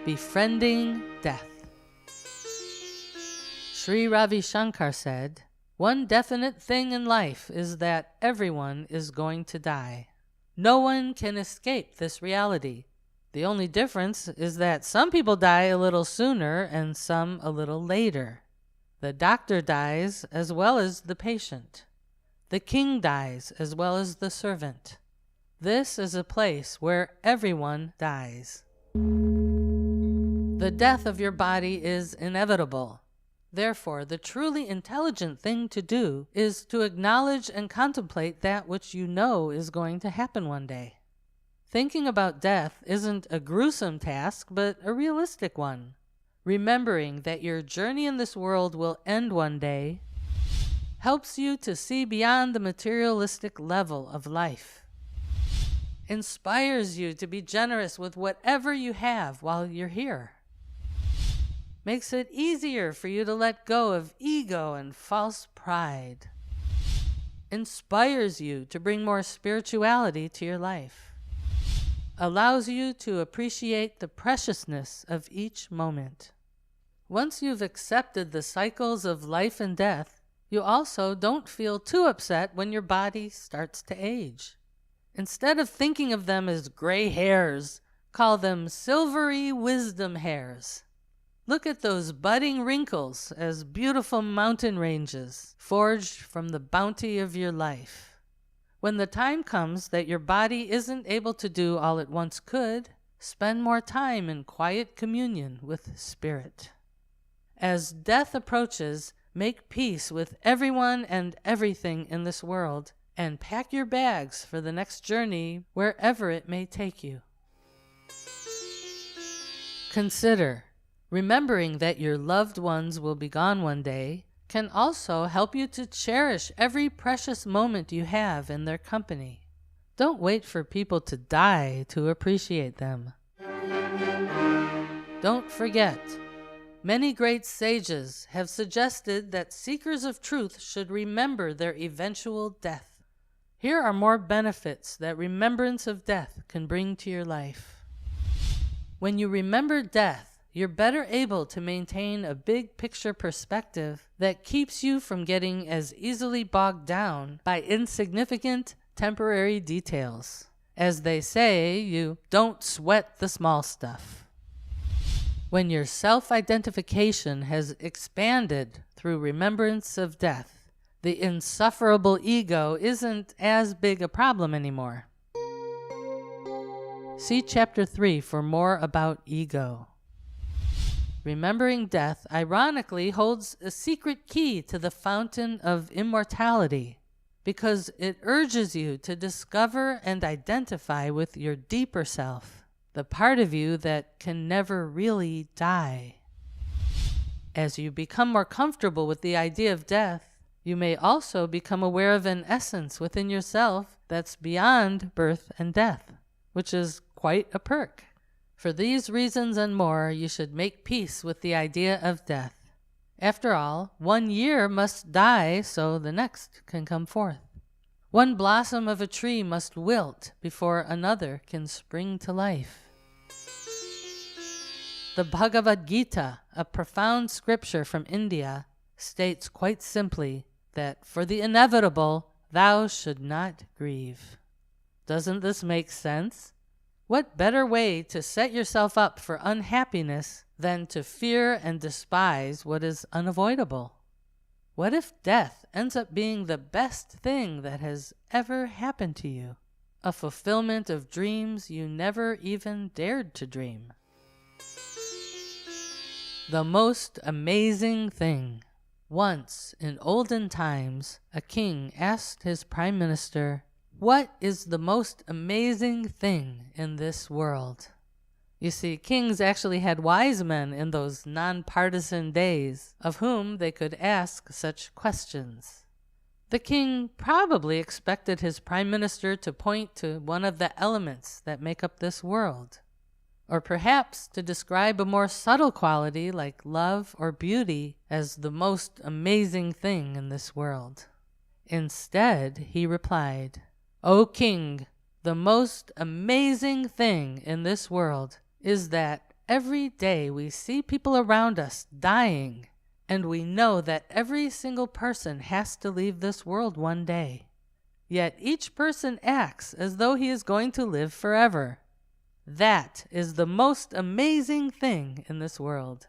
Befriending Death. Sri Ravi Shankar said, "One definite thing in life is that everyone is going to die. No one can escape this reality. The only difference is that some people die a little sooner and some a little later. The doctor dies as well as the patient. The king dies as well as the servant. This is a place where everyone dies. The death of your body is inevitable. Therefore, the truly intelligent thing to do is to acknowledge and contemplate that which you know is going to happen one day. Thinking about death isn't a gruesome task, but a realistic one. Remembering that your journey in this world will end one day helps you to see beyond the materialistic level of life. Inspires you to be generous with whatever you have while you're here. Makes it easier for you to let go of ego and false pride. Inspires you to bring more spirituality to your life. Allows you to appreciate the preciousness of each moment. Once you've accepted the cycles of life and death, you also don't feel too upset when your body starts to age. Instead of thinking of them as gray hairs, call them silvery wisdom hairs. Look at those budding wrinkles as beautiful mountain ranges forged from the bounty of your life. When the time comes that your body isn't able to do all it once could, spend more time in quiet communion with Spirit. As death approaches, make peace with everyone and everything in this world, and pack your bags for the next journey wherever it may take you. Consider, remembering that your loved ones will be gone one day can also help you to cherish every precious moment you have in their company. Don't wait for people to die to appreciate them. Don't forget, many great sages have suggested that seekers of truth should remember their eventual death. Here are more benefits that remembrance of death can bring to your life. When you remember death, you're better able to maintain a big picture perspective that keeps you from getting as easily bogged down by insignificant temporary details. As they say, you don't sweat the small stuff. When your self-identification has expanded through remembrance of death, the insufferable ego isn't as big a problem anymore. See Chapter 3 for more about ego. Remembering death, ironically, holds a secret key to the fountain of immortality because it urges you to discover and identify with your deeper self, the part of you that can never really die. As you become more comfortable with the idea of death, you may also become aware of an essence within yourself that's beyond birth and death, which is quite a perk. For these reasons and more, you should make peace with the idea of death. After all, 1 year must die so the next can come forth. One blossom of a tree must wilt before another can spring to life. The Bhagavad Gita, a profound scripture from India, states quite simply that for the inevitable thou should not grieve. Doesn't this make sense? What better way to set yourself up for unhappiness than to fear and despise what is unavoidable? What if death ends up being the best thing that has ever happened to you? A fulfillment of dreams you never even dared to dream. The most amazing thing. Once, in olden times, a king asked his prime minister, "What is the most amazing thing in this world?" You see, kings actually had wise men in those nonpartisan days of whom they could ask such questions. The king probably expected his prime minister to point to one of the elements that make up this world, or perhaps to describe a more subtle quality like love or beauty as the most amazing thing in this world. Instead, he replied, "O king, the most amazing thing in this world is that every day we see people around us dying, and we know that every single person has to leave this world one day. Yet each person acts as though he is going to live forever. That is the most amazing thing in this world.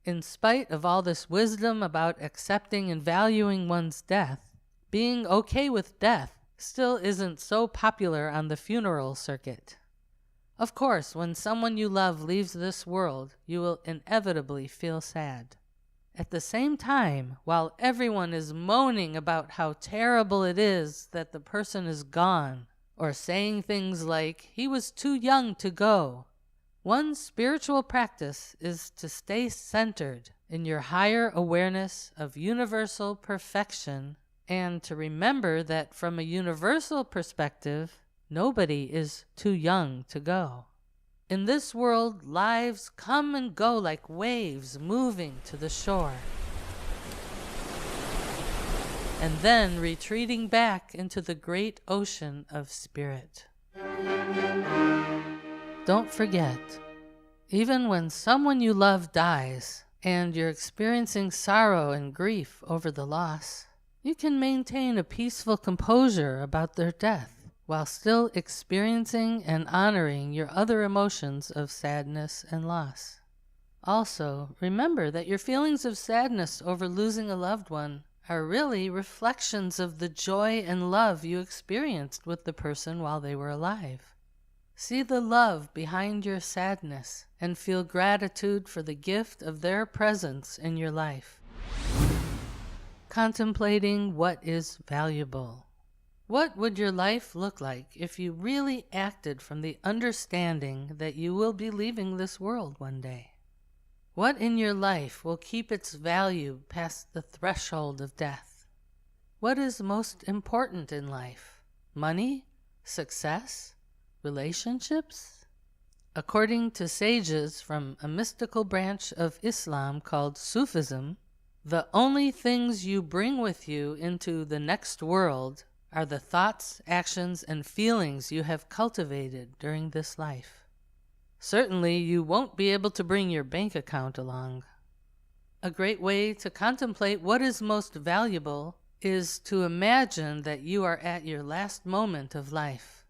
In spite of all this wisdom about accepting and valuing one's death, being okay with death still isn't so popular on the funeral circuit. Of course, when someone you love leaves this world, you will inevitably feel sad. At the same time, while everyone is moaning about how terrible it is that the person is gone, or saying things like, "He was too young to go," one spiritual practice is to stay centered in your higher awareness of universal perfection, and to remember that from a universal perspective, nobody is too young to go. In this world, lives come and go like waves moving to the shore, and then retreating back into the great ocean of spirit. Don't forget, even when someone you love dies and you're experiencing sorrow and grief over the loss, you can maintain a peaceful composure about their death while still experiencing and honoring your other emotions of sadness and loss. Also, remember that your feelings of sadness over losing a loved one are really reflections of the joy and love you experienced with the person while they were alive. See the love behind your sadness and feel gratitude for the gift of their presence in your life. Contemplating what is valuable. What would your life look like if you really acted from the understanding that you will be leaving this world one day? What in your life will keep its value past the threshold of death? What is most important in life? Money? Success? Relationships? According to sages from a mystical branch of Islam called Sufism, the only things you bring with you into the next world are the thoughts, actions, and feelings you have cultivated during this life. Certainly, you won't be able to bring your bank account along. A great way to contemplate what is most valuable is to imagine that you are at your last moment of life.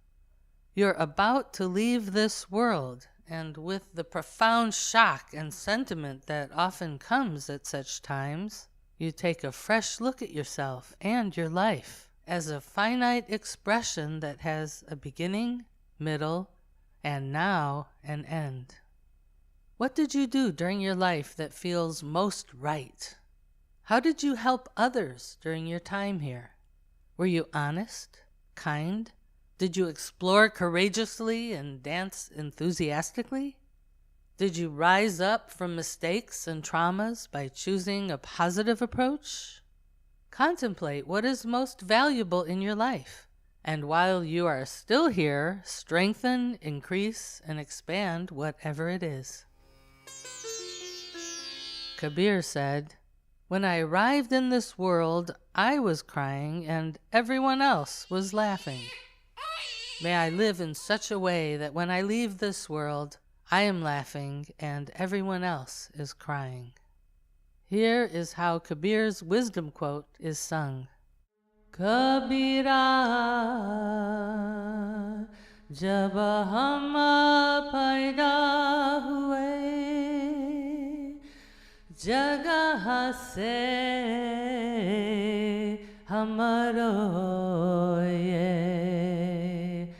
You're about to leave this world, and with the profound shock and sentiment that often comes at such times, you take a fresh look at yourself and your life as a finite expression that has a beginning, middle, and now an end. What did you do during your life that feels most right? How did you help others during your time here? Were you honest, kind? Did you explore courageously and dance enthusiastically? Did you rise up from mistakes and traumas by choosing a positive approach? Contemplate what is most valuable in your life, and while you are still here, strengthen, increase, and expand whatever it is. Kabir said, "When I arrived in this world, I was crying and everyone else was laughing. May I live in such a way that when I leave this world, I am laughing and everyone else is crying." Here is how Kabir's wisdom quote is sung. Kabira jab hum paida hue jagah se hamaro ye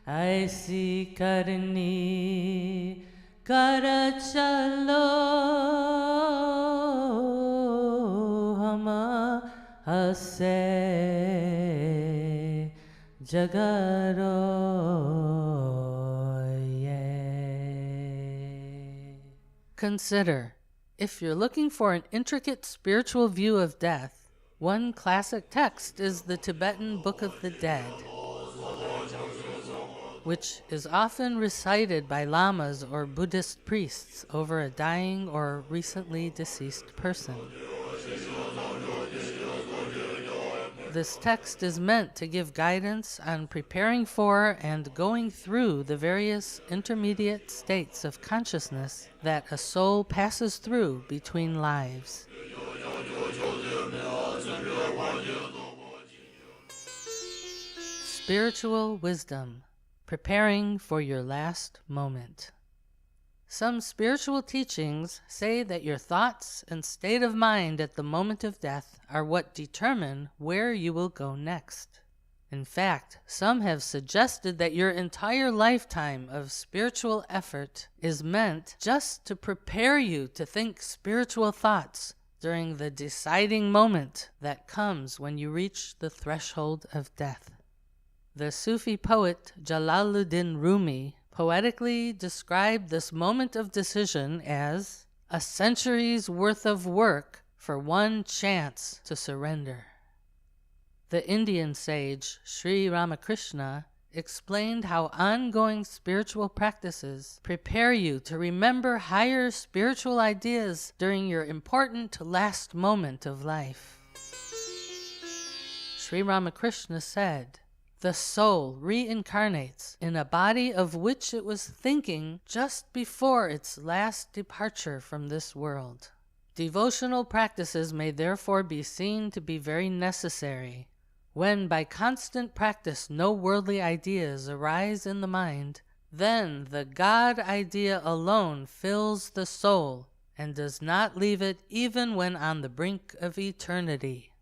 aisi karni kar chalo hase jagaroye. Consider, if you're looking for an intricate spiritual view of death, one classic text is the Tibetan Book of the Dead, which is often recited by lamas or Buddhist priests over a dying or recently deceased person. This text is meant to give guidance on preparing for and going through the various intermediate states of consciousness that a soul passes through between lives. Spiritual wisdom, preparing for your last moment. Some spiritual teachings say that your thoughts and state of mind at the moment of death are what determine where you will go next. In fact, some have suggested that your entire lifetime of spiritual effort is meant just to prepare you to think spiritual thoughts during the deciding moment that comes when you reach the threshold of death. The Sufi poet Jalaluddin Rumi poetically described this moment of decision as a century's worth of work for one chance to surrender. The Indian sage Sri Ramakrishna explained how ongoing spiritual practices prepare you to remember higher spiritual ideas during your important last moment of life. Sri Ramakrishna said, "The soul reincarnates in a body of which it was thinking just before its last departure from this world." Devotional practices may therefore be seen to be very necessary. When by constant practice no worldly ideas arise in the mind, then the God idea alone fills the soul and does not leave it even when on the brink of eternity.